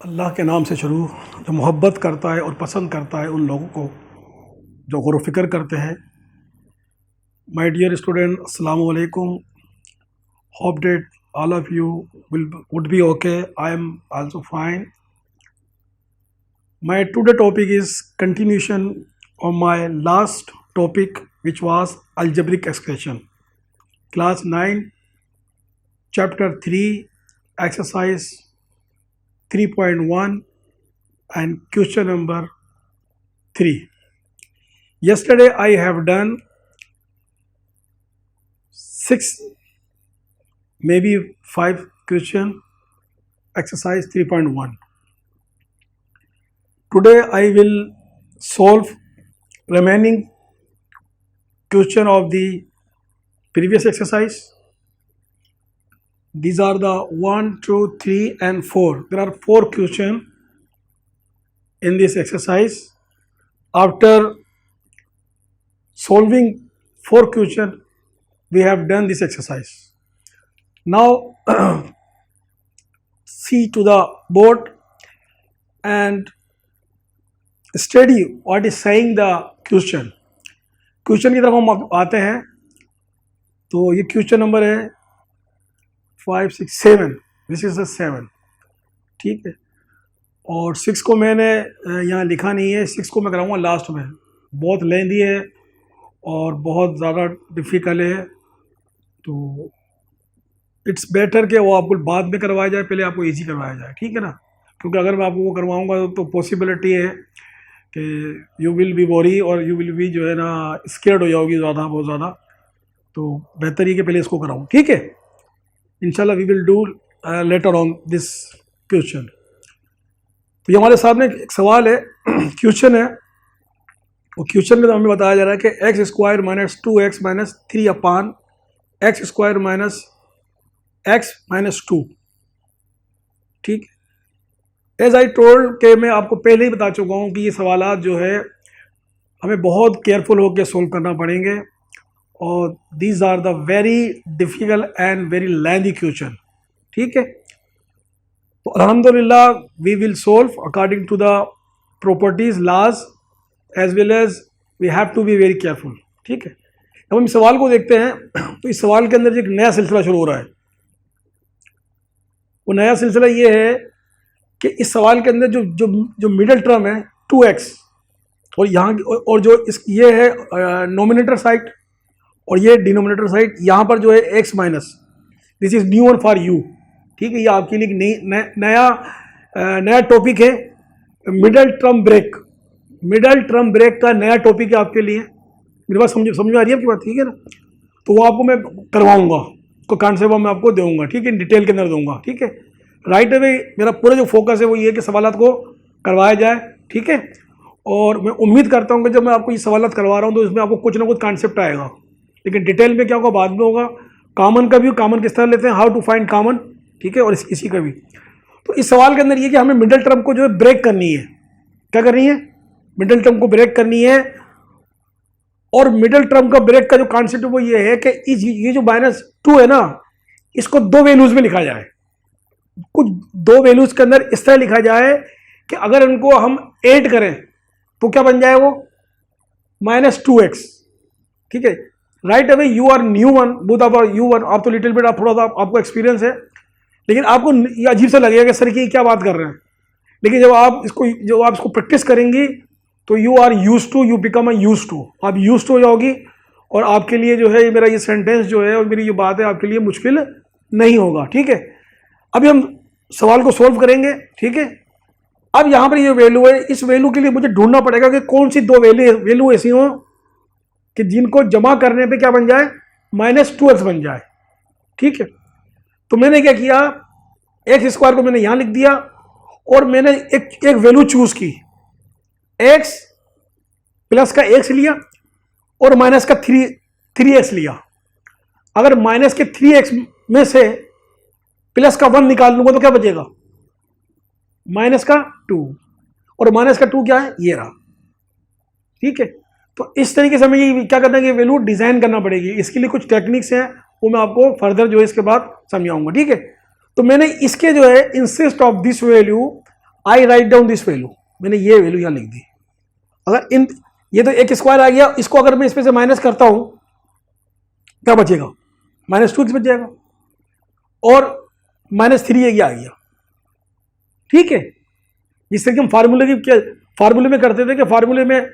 अल्लाह के नाम से शुरू, जो मोहब्बत करता है और पसंद करता है उन लोगों को जो गौर व फिक्र करते हैं। माय डियर स्टूडेंट, अस्सलाम वालेकुम। Hope that all of you would be okay. I am also fine. My today topic is continuation of my last topic, which was algebraic expression. Class 9, chapter 3, exercise 3.1 and question number 3. Yesterday I have done 6, maybe 5 question, exercise 3.1. Today I will solve remaining question of the previous exercise. These are the 1, 2, 3 and 4. There are 4 questions in this exercise. After solving 4 questions, we have done this exercise. Now see to the board and study what is saying the question. Question की तरफ हम आते हैं। तो ये question number है 5, 6, 7, this is 7, ठीक है। और 6 को मैंने यहाँ लिखा नहीं है, 6 को मैं कराऊंगा लास्ट में। बहुत लेंदी है और बहुत ज़्यादा डिफ़िकल्ट है, तो इट्स बेटर कि वो आपको बाद में करवाया जाए, पहले आपको इजी करवाया जाए, ठीक है ना। क्योंकि अगर मैं आपको वो करवाऊंगा तो पॉसिबिलिटी है कि यू विल बी वरी और यू विल बी जो है ना स्केर्ड हो जाओगी ज़्यादा, बहुत ज़्यादा। तो बेहतर ही कि पहले इसको कराऊँ, ठीक है। इंशाल्लाह we will do later on this question. तो ये हमारे सामने एक सवाल है, क्वेश्चन है। और क्वेश्चन में तो हमें बताया जा रहा है कि x square minus 2x minus 3 upon x square minus x minus 2, ठीक है। एज आई टोल्ड के मैं आपको पहले ही बता चुका हूँ कि ये सवालात जो है हमें बहुत केयरफुल होकर सोल्व करना पड़ेंगे, और these are the very difficult and very lengthy question, ठीक है। तो अल्हम्दुलिल्लाह we will solve according to the properties laws as well as we have to be very careful, ठीक है। अब हम इस सवाल को देखते हैं। तो इस सवाल के अंदर एक नया सिलसिला शुरू हो रहा है। वो नया सिलसिला ये है कि इस सवाल के अंदर जो जो जो मिडल टर्म है 2x, और यहाँ और जो ये है नोमिनेटर साइड और ये डिनोमिनेटर साइड, यहाँ पर जो है x minus, this is new one for you, ठीक है। ये आपके लिए नया टॉपिक है, middle term break. Middle term break का नया टॉपिक है आपके लिए। मेरी बात समझ में आ रही है आपकी बात, ठीक है ना। तो वो आपको मैं करवाऊंगा, उसको कॉन्सेप्ट मैं आपको दूंगा, ठीक है, डिटेल के अंदर दूंगा, ठीक है। राइट अवे मेरा पूरा जो फोकस है वो ये है कि सवालात को करवाया जाए, ठीक है। और मैं उम्मीद करता हूँ कि जब मैं आपको ये सवालात करवा रहा हूँ तो इसमें आपको कुछ ना कुछ कॉन्सेप्ट आएगा, लेकिन डिटेल में क्या होगा बाद में होगा। कॉमन का भी, कॉमन किस तरह लेते हैं, हाउ टू फाइंड कॉमन, ठीक है। और इसी का भी। तो इस सवाल के अंदर ये कि हमें मिडल टर्म को जो है ब्रेक करनी है। क्या करनी है? मिडल टर्म को ब्रेक करनी है। और मिडल टर्म का ब्रेक का जो कॉन्सेप्ट है वो ये है कि ये जो -2 है ना, इसको 2 वैल्यूज में लिखा जाए। कुछ 2 वैल्यूज के अंदर इस तरह लिखा जाए कि अगर इनको हम ऐड करें तो क्या बन जाए वो -2x, ठीक है। Right away you are new one, both of you one, आप तो लिटिल बिट, आप थोड़ा सा आपको एक्सपीरियंस है, लेकिन आपको ये अजीब सा लगेगा कि सर की क्या बात कर रहे हैं। लेकिन जब आप इसको प्रैक्टिस करेंगी तो you are use to, you become a use to, आप यूज टू हो जाओगी। और आपके लिए जो है मेरा ये सेंटेंस जो है और मेरी ये बात है आपके लिए मुश्किल नहीं होगा, ठीक है। अभी हम सवाल को सोल्व करेंगे, ठीक है। अब यहाँ पर ये वैल्यू है, इस वैल्यू के लिए मुझे ढूंढना पड़ेगा कि कौन सी 2 वैल्यू ऐसी हो कि जिनको जमा करने पे क्या बन जाए, -2x बन जाए, ठीक है। तो मैंने क्या किया, एक्स स्क्वायर को मैंने यहाँ लिख दिया और मैंने एक वैल्यू चूज की, x प्लस का x लिया और माइनस का 3x लिया। अगर माइनस के 3x में से प्लस का 1 निकाल लूंगा तो क्या बचेगा, माइनस का 2, और माइनस का 2 क्या है, ये रहा, ठीक है। तो इस तरीके से हमें ये क्या करना है, ये वैल्यू डिजाइन करना पड़ेगी। इसके लिए कुछ टेक्निक्स हैं, वो मैं आपको फर्दर जो है इसके बाद समझाऊंगा, ठीक है। तो मैंने इसके जो है insist of this value I write down this value, मैंने ये वैल्यू यहाँ लिख दी। अगर इन ये तो एक स्क्वायर आ गया, इसको अगर मैं इसमें से माइनस करता हूं क्या बचेगा, -2x बच जाएगा, और -3 ये आ गया। ठीक है, जिस तरह कि हम फार्मूले में करते थे कि फार्मूले में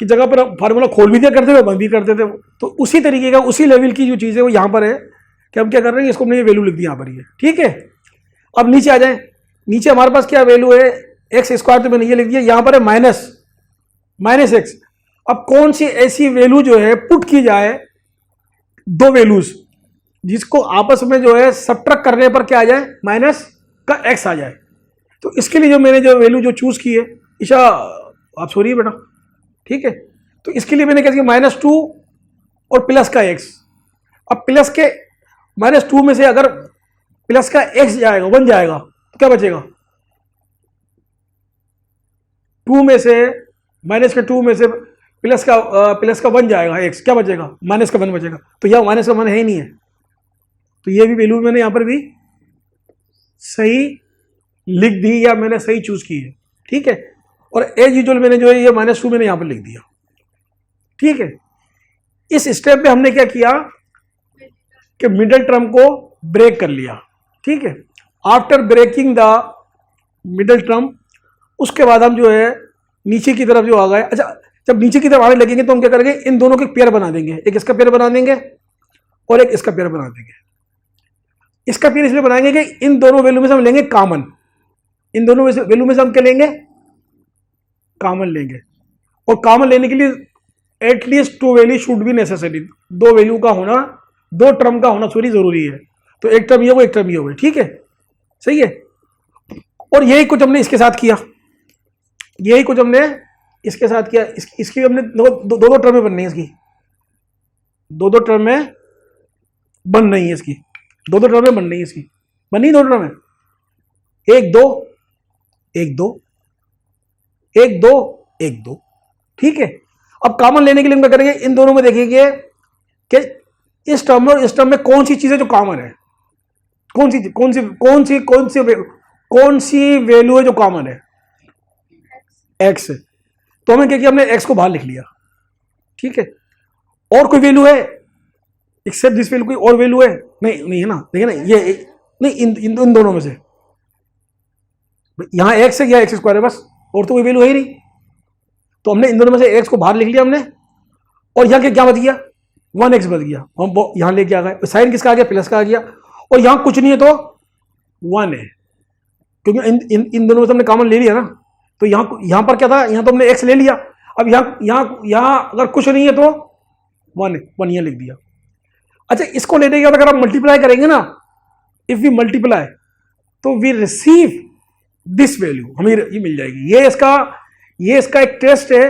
की जगह पर फार्मूला खोल भी दिया करते थे, बंद भी करते थे, तो उसी तरीके का उसी लेवल की जो चीज़ है वो यहाँ पर है कि हम क्या कर रहे हैं, इसको हमने ये वैल्यू लिख दी यहाँ पर ये। ठीक है, अब नीचे आ जाए, नीचे हमारे पास क्या वैल्यू है, एक्स स्क्वायर, तो मैंने ये लिख दिया, यहाँ पर है माइनस एक्स। अब कौन सी ऐसी वैल्यू जो है पुट की जाए, दो वैल्यूज जिसको आपस में जो है सब्ट्रैक्ट करने पर क्या आ जाए, माइनस का एक्स आ जाए। तो इसके लिए जो मैंने जो वैल्यू जो चूज की है, ईशा आप सो रही है बेटा, ठीक है, तो इसके लिए मैंने क्या किया, -2 और प्लस का एक्स। अब प्लस के -2 में से अगर प्लस का एक्स जाएगा, 1 जाएगा, तो क्या बचेगा, 2 में से माइनस के 2 में से प्लस का 1 जाएगा, एक्स क्या बचेगा, -1 बचेगा। तो यह -1 है ही नहीं है, तो ये भी वैल्यू मैंने यहां पर भी सही लिख दी या मैंने सही चूज की है। ठीक है, और एज यूजुअल मैंने जो है ये -2 मैंने यहां पर लिख दिया। ठीक है, इस स्टेप पे हमने क्या किया कि मिडिल टर्म को ब्रेक कर लिया। ठीक है, after breaking the middle term, उसके बाद हम जो है नीचे की तरफ जो आ गए। अच्छा, जब नीचे की तरफ आने लगेंगे तो हम क्या करेंगे, इन दोनों के पेयर बना देंगे, एक इसका पेयर बना देंगे और एक इसका पेयर बना देंगे। इसका पेयर इसलिए बनाएंगे कि इन दोनों वैल्यू में से हम लेंगे कॉमन, इन दोनों वैल्यू में से हम क्या लेंगे, कॉमन लेंगे, और कॉमन लेने के लिए at least 2 value should be necessary, 2 value का होना, 2 टर्म का होना जरूरी है। तो एक टर्म ये हो, एक टर्म ये हो। ठीक है, सही है, और यही कुछ हमने इसके साथ किया, यही कुछ हमने इसके साथ किया। इसकी हमने दो टर्में बननी है, इसकी दो टर्में बन रही है, इसकी दो टर्में बन रही है, इसकी बनी 2 टर्में, 1 2 1 2 1 2 1 2। ठीक है, अब कॉमन लेने के लिए हम क्या करेंगे, इन दोनों में देखेंगे कि इस टर्म में और इस टर्म में कौन सी चीजें जो कॉमन है, कौन सी वैल्यू है जो कॉमन है, एक्स। तो हमने क्या किया, हमने एक्स को बाहर लिख लिया। ठीक है, और कोई वैल्यू है एक्सेप्ट दिस वैल्यू, कोई और वैल्यू है, नहीं है ना, देखिए ना, ये नहीं, इन दोनों में से यहां एक्स है या एक्स स्क्वायर है, बस, और तो कोई वैल्यू है ही नहीं। तो हमने इन दोनों में से एक्स को बाहर लिख लिया हमने, और यहां क्या बच गया, 1x बच गया, हम यहां लेके आ गए। साइन किसका आ गया, प्लस का आ गया, और यहां कुछ नहीं है तो 1 है, क्योंकि इन दोनों में से हमने कॉमन ले लिया ना। तो यहां पर क्या था, यहां तो हमने x ले लिया, अब यहां अगर कुछ नहीं है तो 1 यहां लिख दिया। अच्छा, इसको लेने के बाद अगर आप मल्टीप्लाई करेंगे ना, इफ वी मल्टीप्लाई, तो वी रिसीव दिस वैल्यू, हमें ये मिल जाएगी। ये इसका एक टेस्ट है,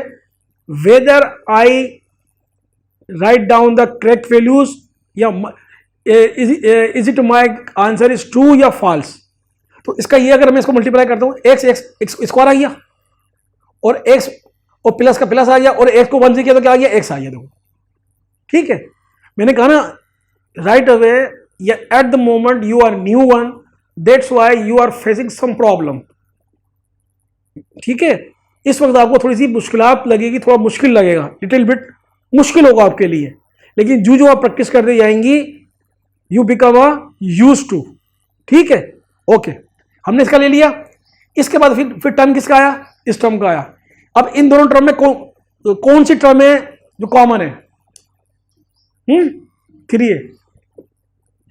whether I write down the correct values या is it my answer is true या फॉल्स। तो इसका ये, अगर मैं इसको मल्टीप्लाई करता हूं, एक्स स्क्वायर आ गया, और एक्स और प्लस का प्लस आ गया, और एक्स को 1 से किया तो क्या आ गया, एक्स आ गया। देखो, ठीक है, मैंने कहा ना right away, at the moment you are new one, that's why you are facing some problem. ठीक है, इस वक्त आपको थोड़ी सी मुश्किलात लगेगी, थोड़ा मुश्किल लगेगा, लिटिल बिट मुश्किल होगा आपके लिए, लेकिन जो आप प्रैक्टिस करते जाएंगी you become a used to. ठीक है, ओके, हमने इसका ले लिया। इसके बाद फिर टर्म किसका आया, इस टर्म का आया। अब इन दोनों टर्म में कौन सी टर्म है जो कॉमन है, 3 है।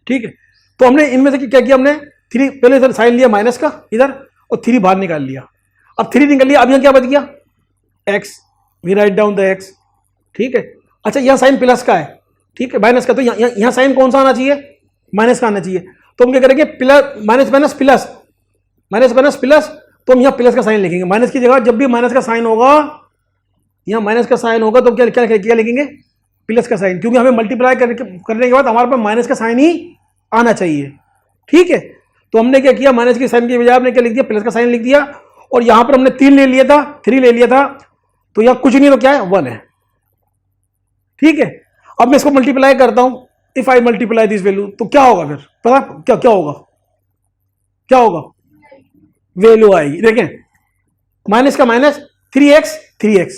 ठीक है, तो हमने इनमें से क्या किया, हमने 3 पहले इधर साइन लिया माइनस का इधर, और 3 बाहर निकाल लिया। अब 3 निकल लिया, अब यहां क्या बच गया, x, we write down the x. ठीक है, अच्छा, यहां साइन प्लस का है, ठीक है, माइनस का, तो यहां साइन कौन सा आना चाहिए, माइनस का आना चाहिए। तो हम क्या करेंगे, minus minus plus, minus minus plus, तो हम यहां प्लस का साइन लिखेंगे। माइनस की जगह जब भी माइनस का साइन होगा, यहां माइनस का साइन होगा, तो क्या लिखेंगे, प्लस का साइन, क्योंकि हमें मल्टीप्लाई करने के बाद हमारे पास माइनस का साइन ही आना चाहिए। ठीक है, तो हमने क्या किया, माइनस के साइन की बजाय हमने क्या लिख दिया, प्लस का साइन लिख दिया, और यहां पर हमने 3 ले लिया था, 3 ले लिया था, तो यहां कुछ नहीं तो क्या है, 1 है। ठीक है, अब मैं इसको मल्टीप्लाई करता हूं, if I multiply this value, तो क्या होगा फिर, पता क्या होगा, वैल्यू आएगी। देखें, माइनस का माइनस, 3x 3x,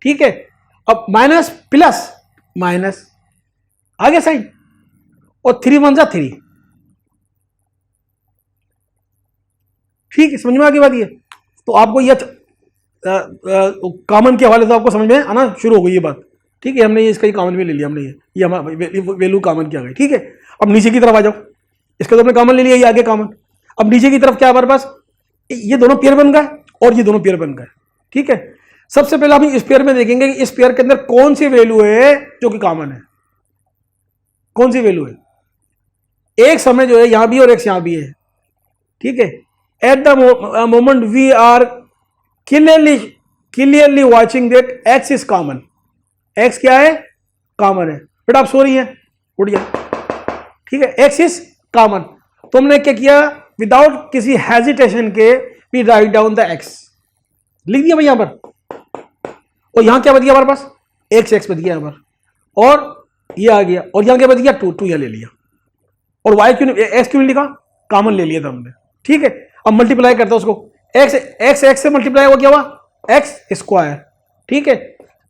ठीक है। अब माइनस प्लस माइनस, आ गया साइन, और 3 1 जा 3, ठीक है। समझ में आ गई बात ये। तो आपको ये कॉमन के हवाले से आपको समझ में आना शुरू हो गई ये बात, ठीक है। हमने ये इसका ही कॉमन में ले लिया, हमने ये हमारा वैल्यू कॉमन की आ गई, ठीक है। अब नीचे की तरफ आ जाओ, इसका तो हमने कॉमन ले लिया, ये आगे कॉमन। अब नीचे की तरफ क्या है हमारे पास, ये दोनों पेयर बन गए और ये दोनों पेयर बन गए, ठीक है। सबसे पहले हम इस पेयर में देखेंगे कि इस पेयर के अंदर कौन सी वैल्यू है जो कि कॉमन है, कौन सी वैल्यू है। एक समय जो है यहां भी और एक यहां भी है, ठीक है। At the moment we are clearly watching that x is common, x क्या है, कॉमन है। बेटा आप सो रही हैं, उठ जाए, ठीक है। एक्स इज कॉमन, तो हमने क्या किया, विदाउट किसी हेजिटेशन के we write down the x, लिख दिया भाई यहां पर। और यहां क्या बच गया हमारे पास, एक्स बच गया यहां पर, और ये आ गया, और यहां क्या बच गया, 2 यहां ले लिया। और वाई क्यों, एक्स क्यों नहीं लिखा, कॉमन ले लिया था हमने, ठीक है। अब मल्टीप्लाई करता है उसको, एक्स से मल्टीप्लाई हुआ, क्या हुआ, एक्स स्क्वायर, ठीक है।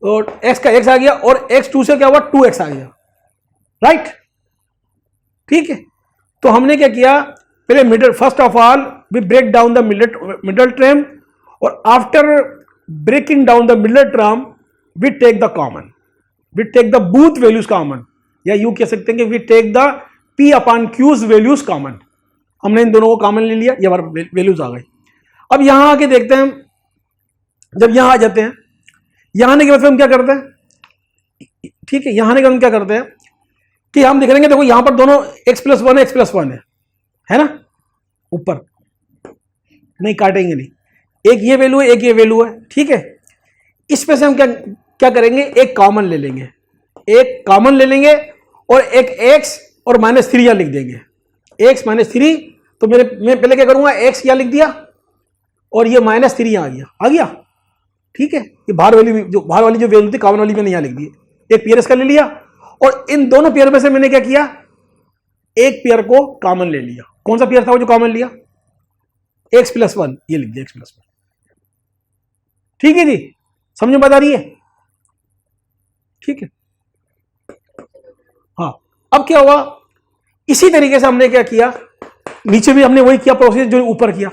और एक्स का एक्स आ गया, और एक्स 2 से क्या हुआ, 2x आ गया, राइट, ठीक है। तो हमने क्या किया, पहले middle, first of all we break down the middle term, और after breaking down the middle term we take the common, we take the both values common, या यू कह सकते हैं कि we take the p upon q's values common. हमने इन दोनों को कॉमन ले लिया, ये हमारे वैल्यूज आ गई। अब यहां आके देखते हैं, जब यहां आ जाते हैं, यहां आने के बाद हम क्या करते हैं, ठीक है। यहां आने के बाद हम क्या करते हैं कि हम देख लेंगे, देखो यहां पर दोनों x+1 है, x+1 है ना, ऊपर नहीं काटेंगे नहीं, एक ये वैल्यू है, एक ये वैल्यू है, ठीक है। इसमें से हम क्या करेंगे, एक कॉमन ले लेंगे, एक कॉमन ले लेंगे, और एक x और -3 यहां लिख देंगे, x -3। तो मैं पहले क्या करूंगा, x यहां लिख दिया, और ये -3 यहां आ गया, ठीक है। ये बाहर वाली जो वैल्यू थी कॉमन वाली मैंने यहां लिख दी, एक पेयर इसका ले लिया, और इन दोनों पेयर में से मैंने क्या किया, एक पेयर को कॉमन ले लिया। कौन सा पेयर था वो जो कॉमन लिया, x+1, ये लिख दिया x+1, ठीक है जी। समझ में बता रही है, ठीक है। हाँ, अब क्या हुआ, इसी तरीके से हमने क्या किया, नीचे भी हमने वही किया प्रोसेस जो ऊपर किया।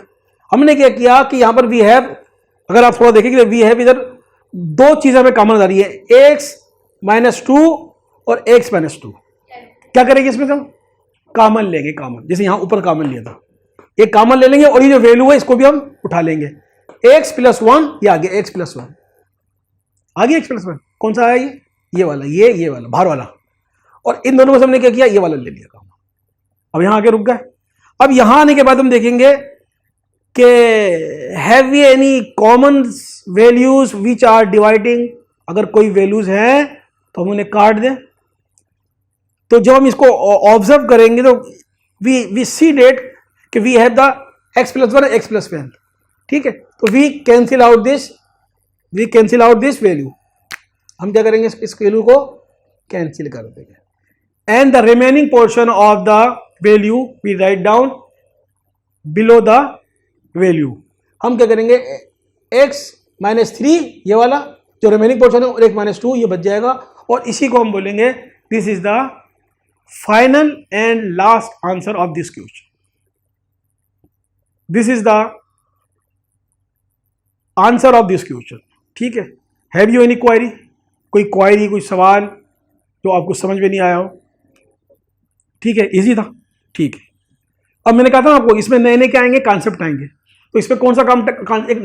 हमने क्या किया कि यहां पर वी हैव, अगर आप थोड़ा देखेंगे, वी हैव इधर दो चीजें हमें कॉमन आ रही है, x-2 और x-2। क्या करेंगे इसमें से हम कॉमन लेंगे, कॉमन, जैसे यहां ऊपर कॉमन लिया था, एक कॉमन ले लेंगे, और ये जो वैल्यू है इसको भी हम उठा लेंगे, x+1, ये आ गया x+1, आ गया x+1। कौन सा आया, ये वाला, ये वाला बाहर वाला, और इन दोनों में से हमने क्या किया, ये वाला ले लिया कॉमन। अब यहां आके रुक गए। अब यहां आने के बाद हम देखेंगे कि have we any common values which are dividing, अगर कोई वैल्यूज हैं तो हम उन्हें काट दें। तो जब हम इसको ऑब्जर्व करेंगे तो वी सी डेट कि वी हैव द x+1 और x+1, ठीक है। तो we cancel out this value, हम क्या करेंगे, इस वैल्यू को कैंसिल कर देंगे, and the remaining portion of the value we write down below the value. हम क्या करेंगे, x-3 ये वाला जो रिमेनिंग पोर्शन है, और x-2 ये बच जाएगा, और इसी को हम बोलेंगे this is the final and last answer of this question. This is the answer of this question, ठीक है। हैव यू एनी क्वेरी, कोई क्वेरी, कोई सवाल जो आपको समझ में नहीं आया हो, ठीक है, इजी था, ठीक है। अब मैंने कहा था आपको इसमें नए नए क्या आएंगे, कॉन्सेप्ट आएंगे, तो इसमें कौन सा काम एक